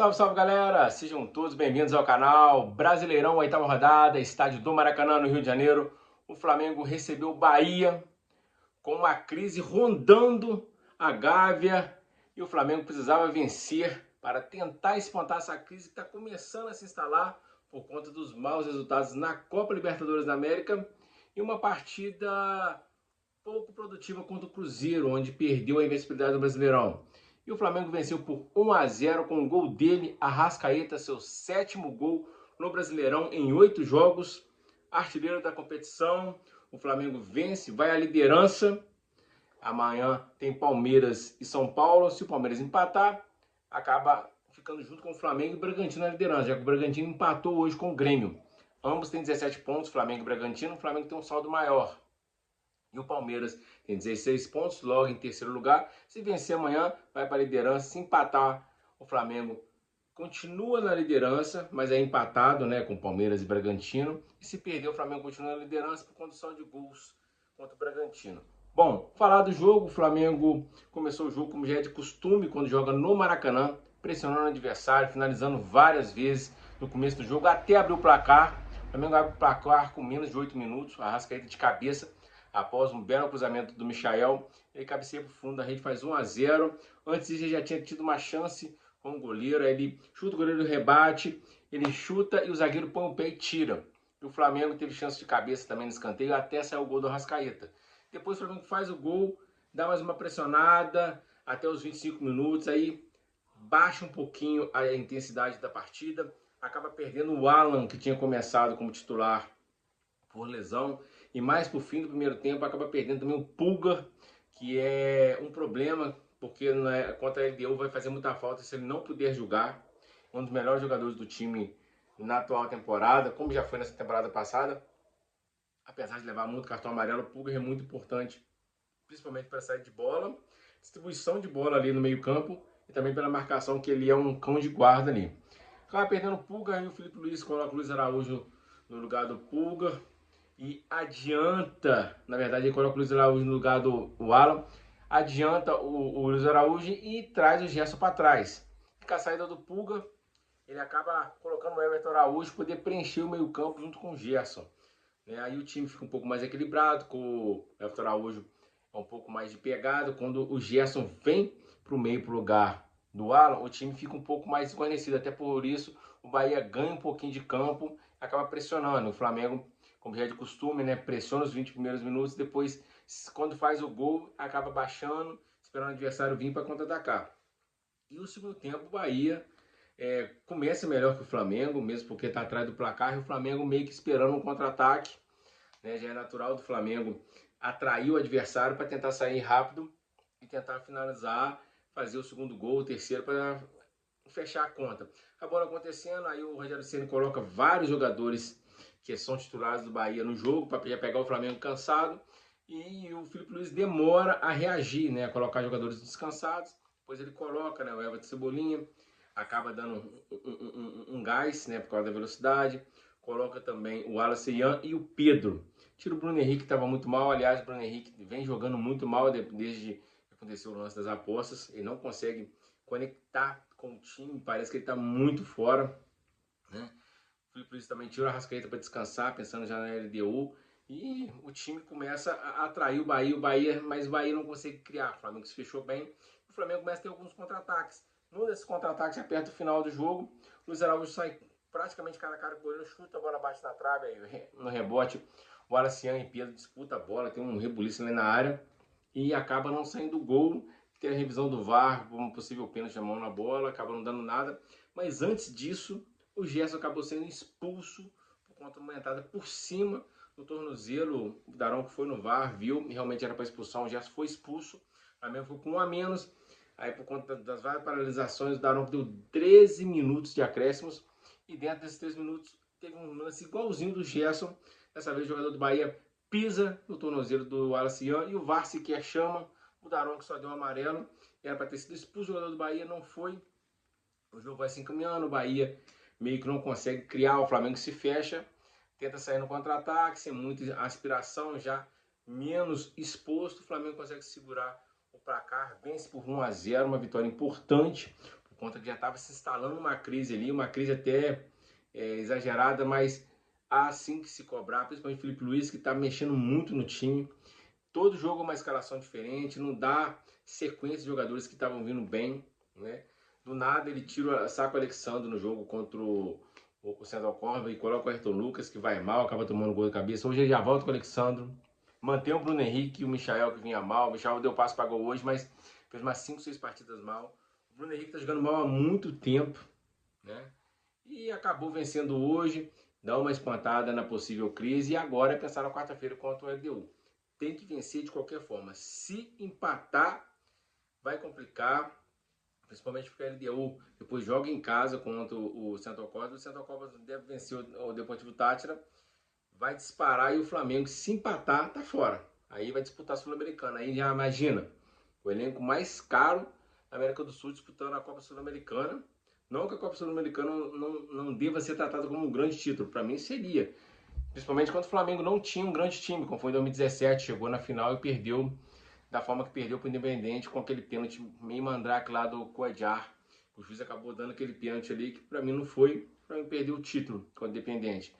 Salve, salve galera! Sejam todos bem-vindos ao canal Brasileirão, oitava rodada, estádio do Maracanã, no Rio de Janeiro. O Flamengo recebeu o Bahia com uma crise rondando a Gávea e o Flamengo precisava vencer para tentar espantar essa crise que está começando a se instalar por conta dos maus resultados na Copa Libertadores da América e uma partida pouco produtiva contra o Cruzeiro, onde perdeu a invencibilidade do Brasileirão. E o Flamengo venceu por 1-0 com o gol dele, Arrascaeta, seu 7º gol no Brasileirão em 8 jogos, artilheiro da competição. O Flamengo vence, vai à liderança. Amanhã tem Palmeiras e São Paulo. Se o Palmeiras empatar, acaba ficando junto com o Flamengo e o Bragantino na liderança, já que o Bragantino empatou hoje com o Grêmio. Ambos têm 17 pontos, Flamengo e Bragantino. O Flamengo tem um saldo maior. E o Palmeiras tem 16 pontos, logo em terceiro lugar. Se vencer amanhã, vai para a liderança. Se empatar, o Flamengo continua na liderança, mas é empatado, né, com Palmeiras e Bragantino. E se perder, o Flamengo continua na liderança por condição de gols contra o Bragantino. Bom, falar do jogo, o Flamengo começou o jogo como já é de costume, quando joga no Maracanã, pressionando o adversário, finalizando várias vezes no começo do jogo, até abrir o placar. O Flamengo abre o placar com menos de 8 minutos, a Arrascaeta de cabeça, após um belo cruzamento do Michael, ele cabeceia para o fundo da rede, faz 1-0. Antes disso, ele já tinha tido uma chance com o goleiro, aí ele chuta, o goleiro rebate, ele chuta e o zagueiro põe o pé e tira. E o Flamengo teve chance de cabeça também no escanteio, até sair o gol do Arrascaeta. Depois o Flamengo faz o gol, dá mais uma pressionada, até os 25 minutos, aí baixa um pouquinho a intensidade da partida, acaba perdendo o Alan, que tinha começado como titular por lesão, e mais pro fim do primeiro tempo acaba perdendo também o Pulga, que é um problema, porque contra a LDU vai fazer muita falta se ele não puder jogar. Um dos melhores jogadores do time na atual temporada, como já foi nessa temporada passada. Apesar de levar muito cartão amarelo, o Pulga é muito importante, principalmente para sair de bola, distribuição de bola ali no meio campo e também pela marcação, que ele é um cão de guarda ali. Acaba perdendo o Pulga, e o Felipe Luiz coloca o Luiz Araújo no lugar do Pulga e adianta, na verdade ele coloca o Luiz Araújo no lugar do Alan, adianta o Luiz Araújo e traz o Gerson para trás. Fica a saída do Pulga, ele acaba colocando o Everton Araújo para poder preencher o meio campo junto com o Gerson. Aí o time fica um pouco mais equilibrado, com o Everton Araújo é um pouco mais de pegada. Quando o Gerson vem para o meio, para o lugar do Alan, o time fica um pouco mais desconhecido. Até por isso, o Bahia ganha um pouquinho de campo, acaba pressionando. O Flamengo, como já é de costume, né, pressiona os 20 primeiros minutos, depois, quando faz o gol, acaba baixando, esperando o adversário vir para contra-atacar. E o segundo tempo, o Bahia começa melhor que o Flamengo, mesmo porque está atrás do placar, e o Flamengo meio que esperando um contra-ataque, né, já é natural do Flamengo atrair o adversário para tentar sair rápido e tentar finalizar, fazer o segundo gol, o terceiro, para fechar a conta. Acabou acontecendo, aí o Rogério Ceni coloca vários jogadores que são titulares do Bahia no jogo, para já pegar o Flamengo cansado, e o Felipe Luiz demora a reagir, né, a colocar jogadores descansados. Depois ele coloca, né, o Everton Cebolinha, acaba dando um gás, né, por causa da velocidade. Coloca também o Wallace Ian e o Pedro. Tira o Bruno Henrique, que estava muito mal. Aliás, o Bruno Henrique vem jogando muito mal desde que aconteceu o lance das apostas. Ele não consegue conectar com o time, parece que ele está muito fora, né? O Felipe Luiz também tira a Arrascaeta para descansar, pensando já na LDU. E o time começa a atrair o Bahia, mas o Bahia não consegue criar. O Flamengo se fechou bem. O Flamengo começa a ter alguns contra-ataques. Num desses contra-ataques, já perto do final do jogo, o Luiz Araújo sai praticamente cara a cara com o goleiro, chuta a bola bate na trave, aí, no rebote, o Alacian e Pedro disputa a bola, tem um rebuliço ali na área e acaba não saindo do gol. Tem a revisão do VAR, um possível pênalti de mão na bola, acaba não dando nada. Mas antes disso, o Gerson acabou sendo expulso por conta de uma entrada por cima do tornozelo. O Daronco foi no VAR, viu, realmente era para expulsão, o Gerson foi expulso. O Flamengo foi com 1 a menos. Aí, por conta das várias paralisações, o Daronco deu 13 minutos de acréscimos. E dentro desses 3 minutos, teve um lance igualzinho do Gerson. Dessa vez, o jogador do Bahia pisa no tornozelo do Alacian e o VAR sequer chama. O Daronco só deu um amarelo. Era para ter sido expulso, o jogador do Bahia não foi. O jogo vai se encaminhando, o Bahia meio que não consegue criar, o Flamengo se fecha. Tenta sair no contra-ataque, sem muita aspiração, já menos exposto. O Flamengo consegue segurar o placar, vence por 1 a 0, uma vitória importante por conta que já estava se instalando uma crise ali, uma crise até exagerada, mas há assim que se cobrar, principalmente o Felipe Luiz, que está mexendo muito no time. Todo jogo é uma escalação diferente, não dá sequência de jogadores que estavam vindo bem, né? Do nada ele tira saca o Alexandre no jogo contra o Central Córdoba e coloca o Ayrton Lucas, que vai mal, acaba tomando gol de cabeça. Hoje ele já volta com o Alexandre, mantém o Bruno Henrique e o Michael, que vinha mal. O Michael deu passo para gol hoje, mas fez umas 5, 6 partidas mal. O Bruno Henrique está jogando mal há muito tempo, né? E acabou vencendo hoje, dá uma espantada na possível crise, e agora é pensar na quarta-feira contra o LDU. Tem que vencer de qualquer forma. Se empatar, vai complicar, principalmente porque a LDU depois joga em casa contra o Central Córdoba. O Central Córdoba deve vencer o Deportivo Táchira, vai disparar, e o Flamengo, se empatar, tá fora. Aí vai disputar a Sul-Americana. Aí já imagina, o elenco mais caro da América do Sul disputando a Copa Sul-Americana. Não que a Copa Sul-Americana não deva ser tratada como um grande título, para mim seria. Principalmente quando o Flamengo não tinha um grande time, como foi em 2017, chegou na final e perdeu da forma que perdeu para o Independente, com aquele pênalti meio mandrake lá do Coadjar. O juiz acabou dando aquele pênalti ali que para mim não foi, para mim perder o título com o Independente.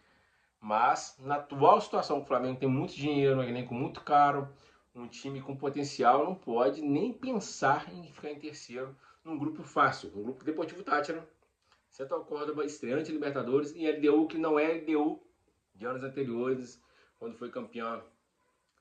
Mas na atual situação, o Flamengo tem muito dinheiro, um elenco muito caro, um time com potencial, não pode nem pensar em ficar em terceiro num grupo fácil, um grupo Deportivo Táchira, Central Córdoba, estreante Libertadores, e LDU, que não é LDU de anos anteriores, quando foi campeão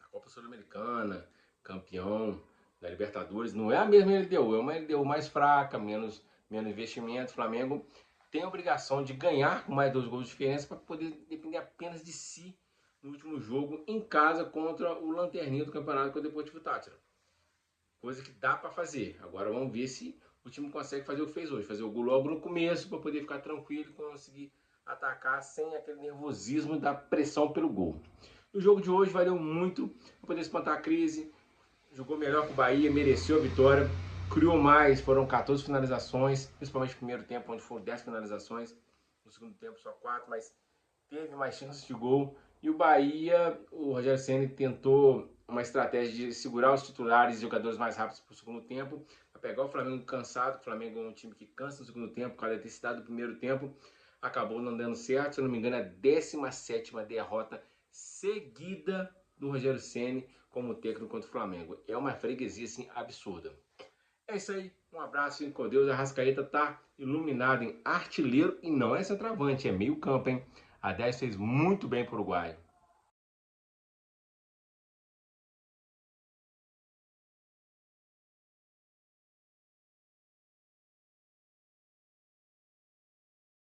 da Copa Sul-Americana, campeão da Libertadores. Não é a mesma LDU, é uma LDU mais fraca, menos investimento. O Flamengo tem a obrigação de ganhar com mais 2 gols de diferença para poder depender apenas de si no último jogo em casa contra o lanterninha do campeonato, que é o Deportivo Táchira. Coisa que dá para fazer. Agora vamos ver se o time consegue fazer o que fez hoje, fazer o gol logo no começo para poder ficar tranquilo e conseguir atacar sem aquele nervosismo da pressão pelo gol. No jogo de hoje valeu muito para poder espantar a crise, jogou melhor que o Bahia, mereceu a vitória, criou mais, foram 14 finalizações, principalmente no primeiro tempo, onde foram 10 finalizações, no segundo tempo só 4, mas teve mais chances de gol. E o Bahia, o Rogério Ceni tentou uma estratégia de segurar os titulares e jogadores mais rápidos para o segundo tempo, para pegar o Flamengo cansado. O Flamengo é um time que cansa no segundo tempo, por causa da intensidade do primeiro tempo. Acabou não dando certo, se eu não me engano, é a 17ª derrota seguida do Rogério Ceni como técnico contra o Flamengo. É uma freguesia assim absurda. É isso aí, um abraço, fique com Deus. A Arrascaeta tá iluminado em artilheiro e não é centroavante, é meio campo, hein? A 10 fez muito bem pro Uruguai.